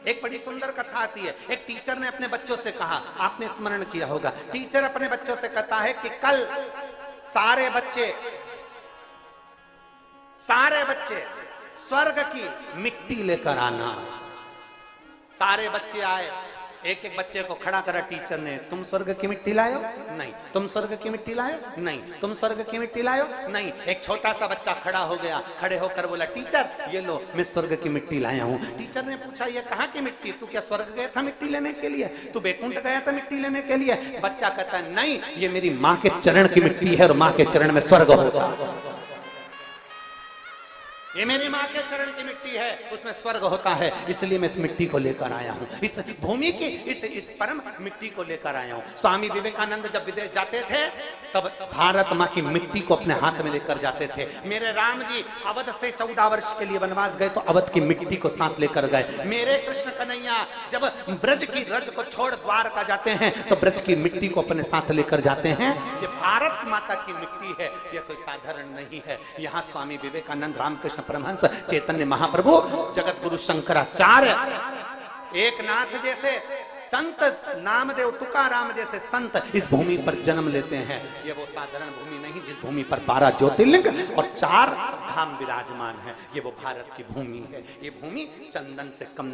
एक बड़ी सुंदर कथा आती है। एक टीचर ने अपने बच्चों से कहा, आपने स्मरण किया होगा, टीचर अपने बच्चों से कहता है कि कल सारे बच्चे स्वर्ग की मिट्टी लेकर आना। सारे बच्चे आए, एक एक बच्चे को खड़ा करा टीचर ने, तुम स्वर्ग की मिट्टी लायो? नहीं। तुम स्वर्ग की मिट्टी लायो? नहीं। तुम स्वर्ग की मिट्टी लायो? नहीं। एक छोटा सा बच्चा खड़ा हो गया, खड़े होकर बोला, टीचर ये लो, मैं स्वर्ग की मिट्टी लाया हूँ। टीचर ने पूछा, ये कहाँ की मिट्टी? तू क्या स्वर्ग गया था मिट्टी लेने के लिए? तू बैकुंठ गया था मिट्टी लेने के लिए? बच्चा कहता है, नहीं, ये मेरी माँ के चरण की मिट्टी है और माँ के चरण में स्वर्ग होता है। ये मेरी माँ के चरण की मिट्टी है, उसमें स्वर्ग होता है, इसलिए मैं इस मिट्टी को लेकर आया हूँ, इस भूमि की इस परम मिट्टी को लेकर आया हूँ। स्वामी विवेकानंद जब विदेश जाते थे तब भारत माँ की मिट्टी को अपने हाथ में लेकर जाते थे। मेरे राम जी अवध से 14 वर्ष के लिए वनवास गए तो अवध की मिट्टी को साथ लेकर गए। मेरे कृष्ण कन्हैया जब ब्रज की रज को छोड़ द्वारका जाते हैं तो ब्रज की मिट्टी को अपने साथ लेकर जाते हैं। ये भारत माता की मिट्टी है, यह कोई साधारण नहीं है। यहाँ स्वामी विवेकानंद, रामकृष्ण परमहंस, चैतन्य महाप्रभु, जगत गुरु शंकराचार्य, एकनाथ जैसे संत, नामदेव तुकाराम जैसे संत इस भूमि पर जन्म लेते हैं। ये वो साधारण भूमि नहीं जिस भूमि पर 12 ज्योतिर्लिंग और 4 धाम विराजमान है। ये वो भारत की भूमि है। ये भूमि चंदन से कम